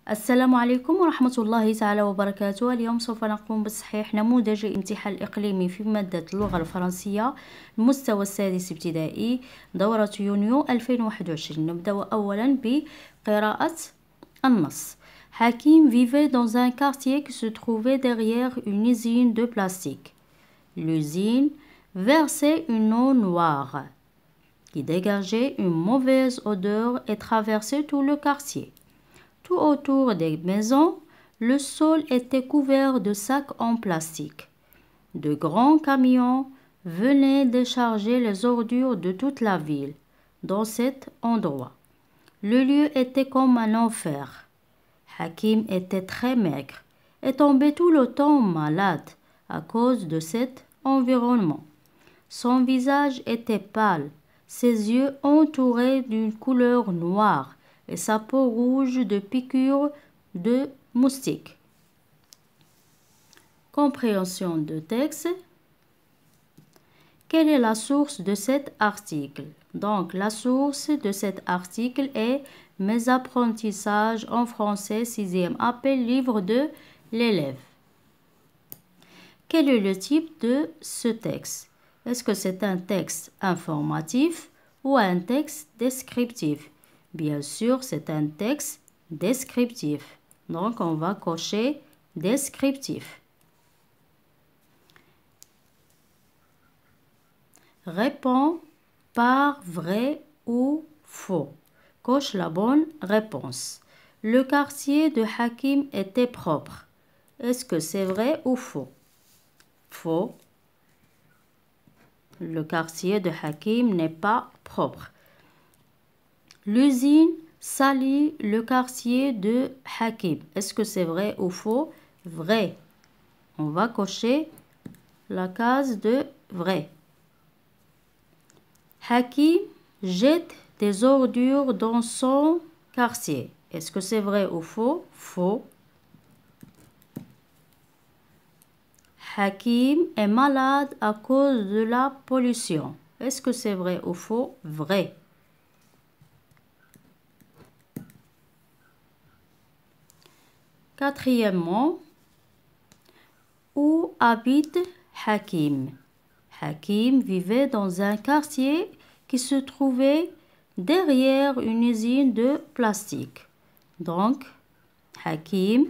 السلام عليكم ورحمة الله تعالى وبركاته. اليوم سوف نقوم بتصحيح نموذج الامتحان الإقليمي في مادة اللغة الفرنسية المستوى السادس ابتدائي دورة يونيو 2021. نبدأ أولا بقراءة النص. Hakim vivait dans un quartier qui se trouvait derrière une usine de plastique. L'usine versait une eau noire qui dégageait une mauvaise odeur et traversait tout le quartier. Tout autour des maisons, le sol était couvert de sacs en plastique. De grands camions venaient décharger les ordures de toute la ville dans cet endroit. Le lieu était comme un enfer. Hakim était très maigre et tombait tout le temps malade à cause de cet environnement. Son visage était pâle, ses yeux entourés d'une couleur noire et sa peau rouge de piqûres de moustiques. Compréhension de texte. Quelle est la source de cet article? Donc, la source de cet article est Mes apprentissages en français 6e appel livre de l'élève. Quel est le type de ce texte? Est-ce que c'est un texte informatif ou un texte descriptif? Bien sûr, c'est un texte descriptif. Donc, on va cocher descriptif. Réponds par vrai ou faux. Coche la bonne réponse. Le quartier de Hakim était propre. Est-ce que c'est vrai ou faux? Faux. Le quartier de Hakim n'est pas propre. L'usine salit le quartier de Hakim. Est-ce que c'est vrai ou faux? Vrai. On va cocher la case de vrai. Hakim jette des ordures dans son quartier. Est-ce que c'est vrai ou faux? Faux. Hakim est malade à cause de la pollution. Est-ce que c'est vrai ou faux? Vrai. Quatrièmement, où habite Hakim? Hakim vivait dans un quartier qui se trouvait derrière une usine de plastique. Donc, Hakim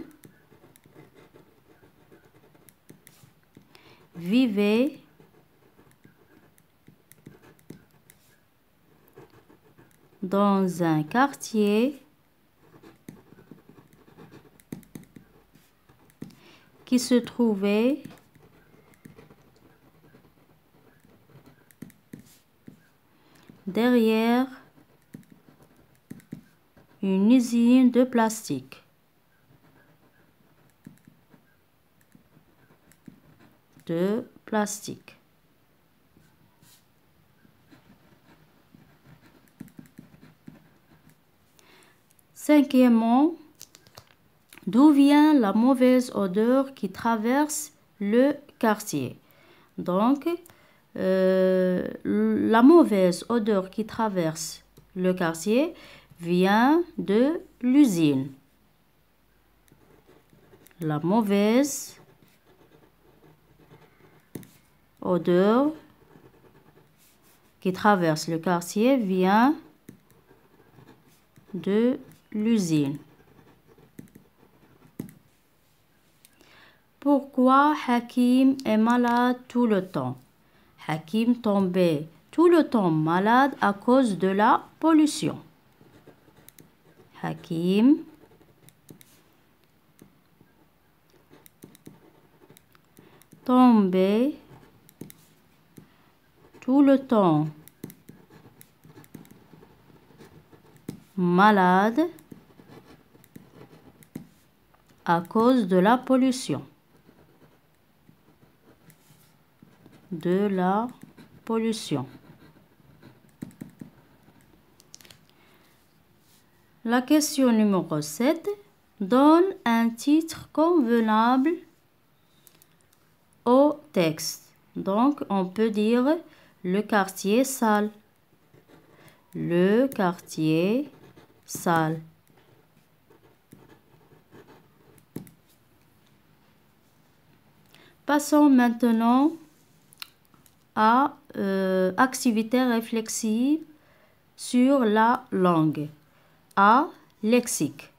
vivait dans un quartier qui se trouvait derrière une usine de plastique. Cinquièmement, d'où vient la mauvaise odeur qui traverse le quartier? Donc, la mauvaise odeur qui traverse le quartier vient de l'usine. La mauvaise odeur qui traverse le quartier vient de l'usine. Pourquoi Hakim est malade tout le temps? Hakim tombait tout le temps malade à cause de la pollution. Hakim tombait tout le temps malade à cause de la pollution. La question numéro 7 donne un titre convenable au texte. Donc, on peut dire le quartier sale. Le quartier sale. Passons maintenant à activité réflexive sur la langue. A. Lexique.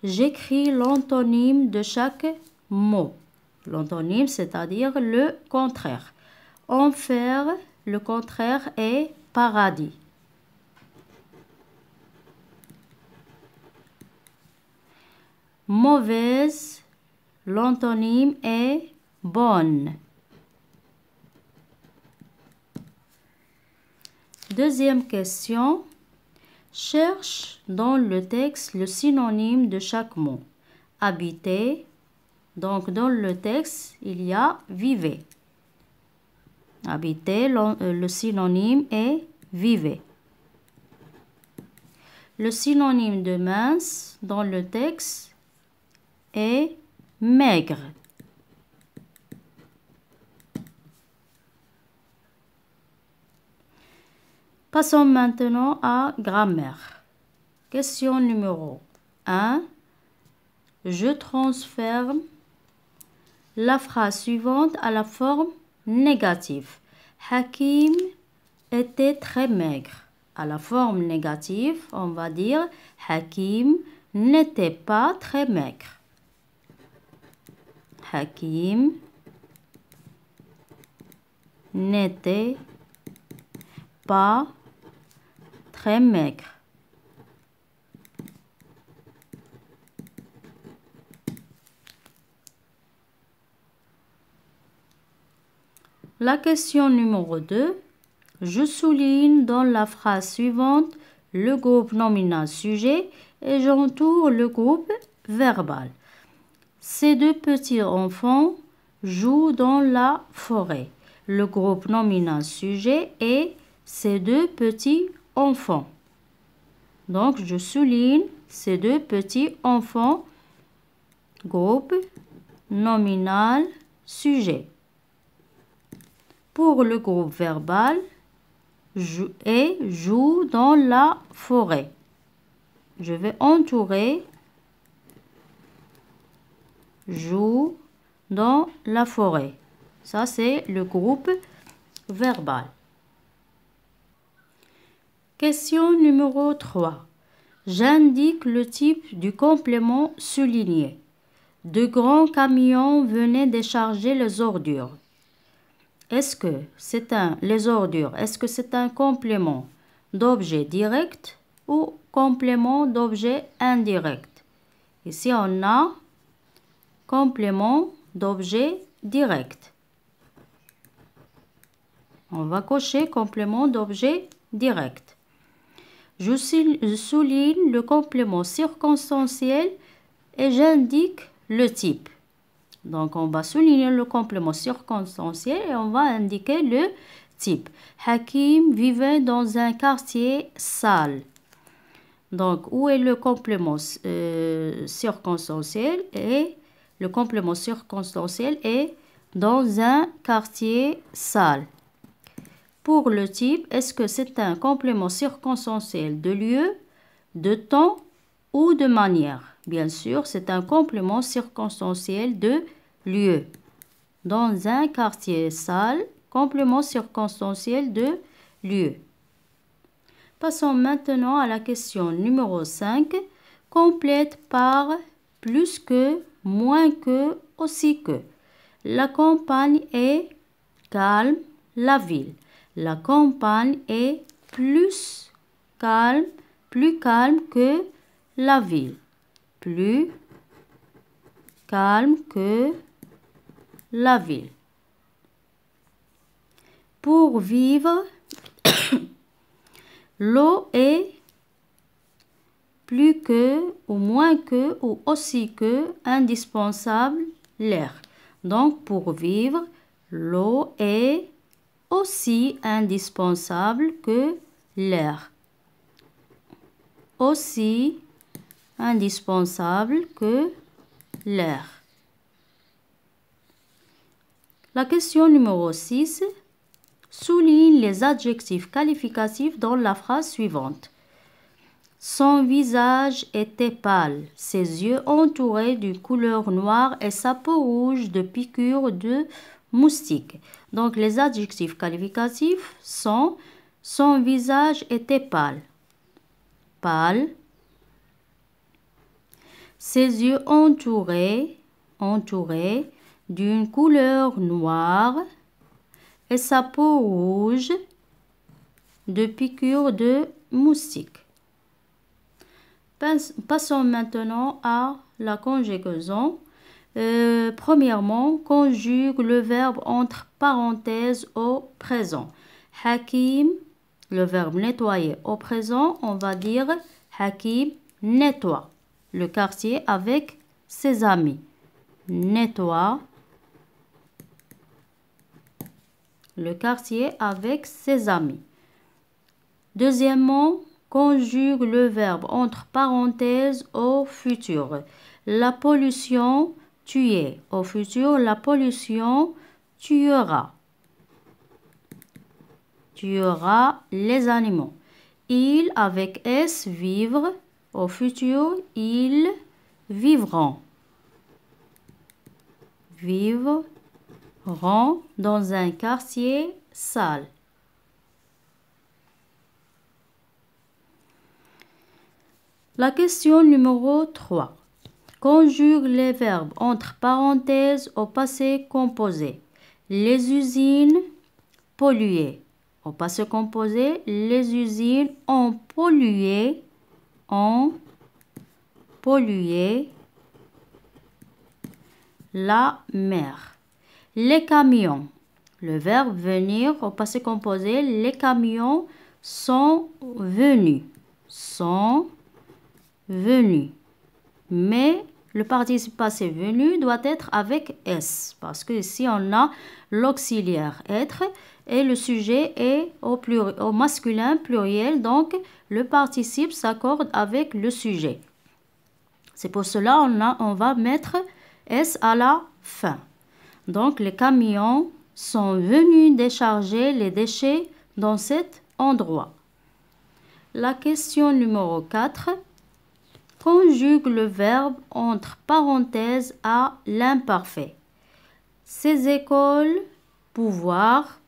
J'écris l'antonyme de chaque mot. L'antonyme, c'est-à-dire le contraire. Enfer, le contraire est paradis. Mauvaise, l'antonyme est bonne. Deuxième question. Cherche dans le texte le synonyme de chaque mot. Habiter. Donc, dans le texte, il y a vivez. Habiter, le synonyme est vivez. Le synonyme de mince dans le texte est maigre. Passons maintenant à grammaire. Question numéro 1. Je transforme la phrase suivante à la forme négative. Hakim était très maigre. À la forme négative, on va dire Hakim n'était pas très maigre. Hakim n'était pas très maigre. La question numéro 2. Je souligne dans la phrase suivante le groupe nominal sujet et j'entoure le groupe verbal. Ces deux petits enfants jouent dans la forêt. Le groupe nominal sujet est ces deux petits enfants. Donc, je souligne ces deux petits enfants, groupe nominal sujet. Pour le groupe verbal, joue dans la forêt. Je vais entourer joue dans la forêt. Ça, c'est le groupe verbal. Question numéro 3. J'indique le type du complément souligné. De grands camions venaient décharger les ordures. Est-ce que c'est un complément d'objet direct ou complément d'objet indirect? Ici, on a complément d'objet direct. On va cocher complément d'objet direct. Je souligne le complément circonstanciel et j'indique le type. Donc, on va souligner le complément circonstanciel et on va indiquer le type. Hakim vivait dans un quartier sale. Donc, où est le complément circonstanciel? Et le complément circonstanciel est dans un quartier sale. Pour le type, est-ce que c'est un complément circonstanciel de lieu, de temps ou de manière? Bien sûr, c'est un complément circonstanciel de lieu. Dans un quartier sale, complément circonstanciel de lieu. Passons maintenant à la question numéro 5. Complète par plus que, moins que, aussi que. La campagne est calme, la ville. La campagne est plus calme que la ville. Plus calme que la ville. Pour vivre, l'eau est plus que ou moins que ou aussi que indispensable l'air. Donc, pour vivre, l'eau est aussi indispensable que l'air. Aussi indispensable que l'air. La question numéro 6. Souligne les adjectifs qualificatifs dans la phrase suivante. Son visage était pâle, ses yeux entourés d'une couleur noire et sa peau rouge de piqûres de moustiques. Donc les adjectifs qualificatifs sont son visage était pâle, pâle. Ses yeux entourés d'une couleur noire et sa peau rouge de piqûres de moustiques. Passons maintenant à la conjugaison. Premièrement, conjugue le verbe entre parenthèses au présent. Hakim, le verbe nettoyer au présent, on va dire Hakim nettoie le quartier avec ses amis. Nettoie le quartier avec ses amis. Deuxièmement, conjugue le verbe entre parenthèses au futur. La pollution tuer. Au futur, la pollution tuera. Tuera les animaux. Ils avec S vivre. Au futur, ils vivront. Vivront dans un quartier sale. La question numéro 3. Conjugue les verbes entre parenthèses au passé composé. Les usines polluées. Au passé composé, les usines ont pollué la mer. Les camions. Le verbe venir au passé composé, les camions sont venus. Mais le participe passé venu doit être avec S parce que ici on a l'auxiliaire être et le sujet est au masculin pluriel, donc le participe s'accorde avec le sujet. C'est pour cela on va mettre S à la fin. Donc les camions sont venus décharger les déchets dans cet endroit. La question numéro 4. Conjugue le verbe entre parenthèses à l'imparfait. Ces écoles, pouvoir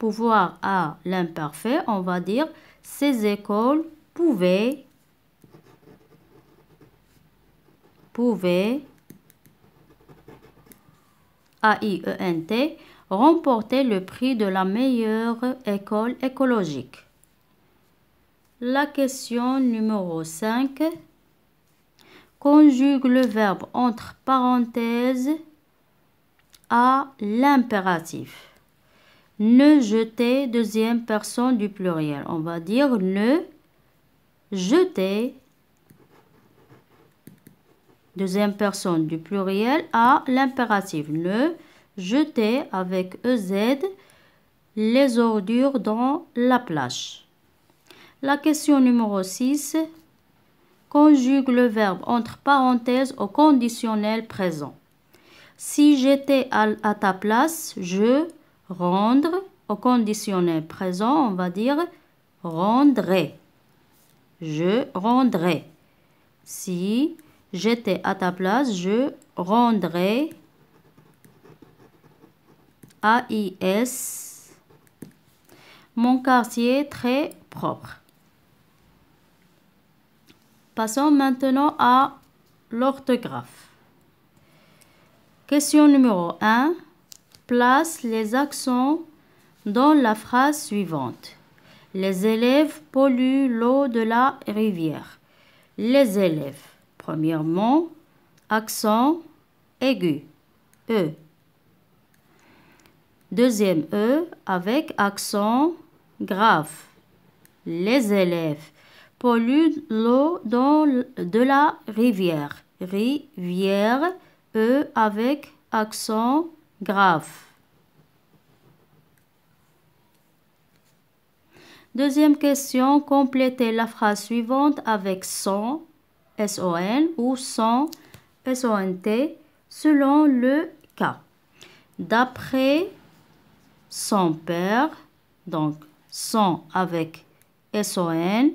à l'imparfait, on va dire ces écoles pouvaient AIENT remporter le prix de la meilleure école écologique. La question numéro 5. Conjugue le verbe entre parenthèses à l'impératif. Ne jeter, deuxième personne du pluriel. On va dire ne jeter, deuxième personne du pluriel à l'impératif. Ne jeter avec EZ les ordures dans la plage. La question numéro 6. Conjugue le verbe entre parenthèses au conditionnel présent. Si j'étais à ta place, je rendre. Au conditionnel présent, on va dire rendrai. Je rendrai. Si j'étais à ta place, je rendrai. AIS. Mon quartier très propre. Passons maintenant à l'orthographe. Question numéro 1. Place les accents dans la phrase suivante. Les élèves polluent l'eau de la rivière. Les élèves. Premièrement, accent aigu. E. Deuxième E avec accent grave. Les élèves polluent l'eau de la rivière. Rivière, E avec accent grave. Deuxième question, complétez la phrase suivante avec son, S-O-N, ou son, S-O-N-T, selon le cas. D'après son père, donc son avec S-O-N,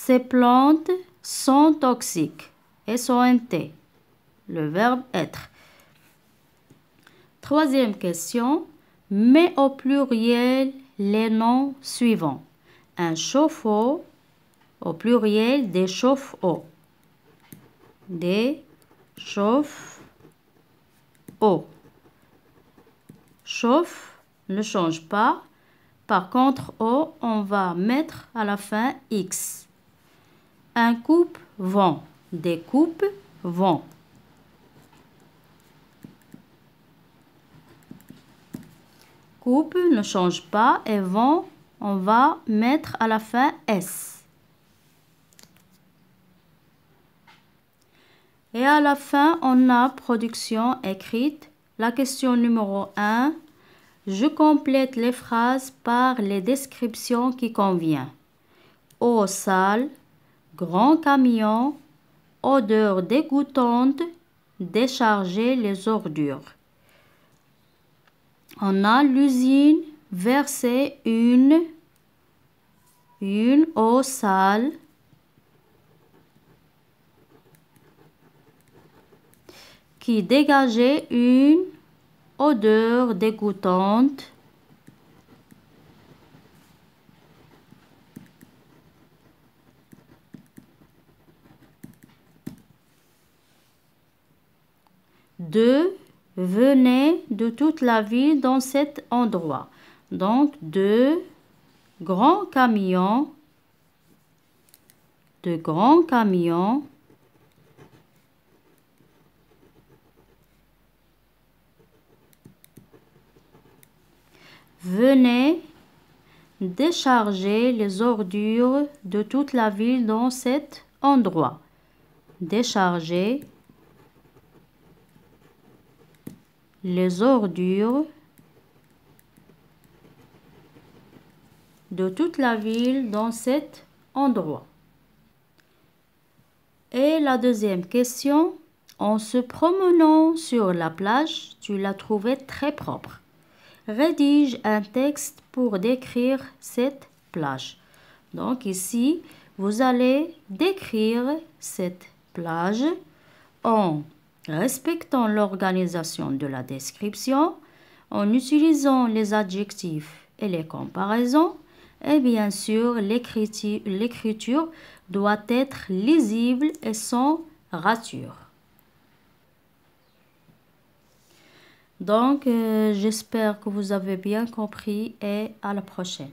Ces plantes sont toxiques. S-O-N-T. Le verbe être. Troisième question. Mets au pluriel les noms suivants. Un chauffe-eau, au pluriel des chauffe-eau. Des chauffe-eau. Chauffe ne change pas. Par contre, eau, on va mettre à la fin X. Un coupe-vent. Des coupes-vent. Coupe ne change pas et vent, on va mettre à la fin S. Et à la fin, on a production écrite. La question numéro 1. Je complète les phrases par les descriptions qui conviennent. Eau sale, grand camion, odeur dégoûtante, décharger les ordures. On a l'usine versait une eau sale qui dégageait une odeur dégoûtante. Deux venaient de toute la ville dans cet endroit. Donc, de grands camions venaient décharger les ordures de toute la ville dans cet endroit. Décharger les ordures de toute la ville dans cet endroit. Et la deuxième question, en se promenant sur la plage, tu l'as trouvée très propre. Rédige un texte pour décrire cette plage. Donc ici, vous allez décrire cette plage en respectant l'organisation de la description, en utilisant les adjectifs et les comparaisons, et bien sûr, l'écriture doit être lisible et sans rature. Donc, j'espère que vous avez bien compris et à la prochaine.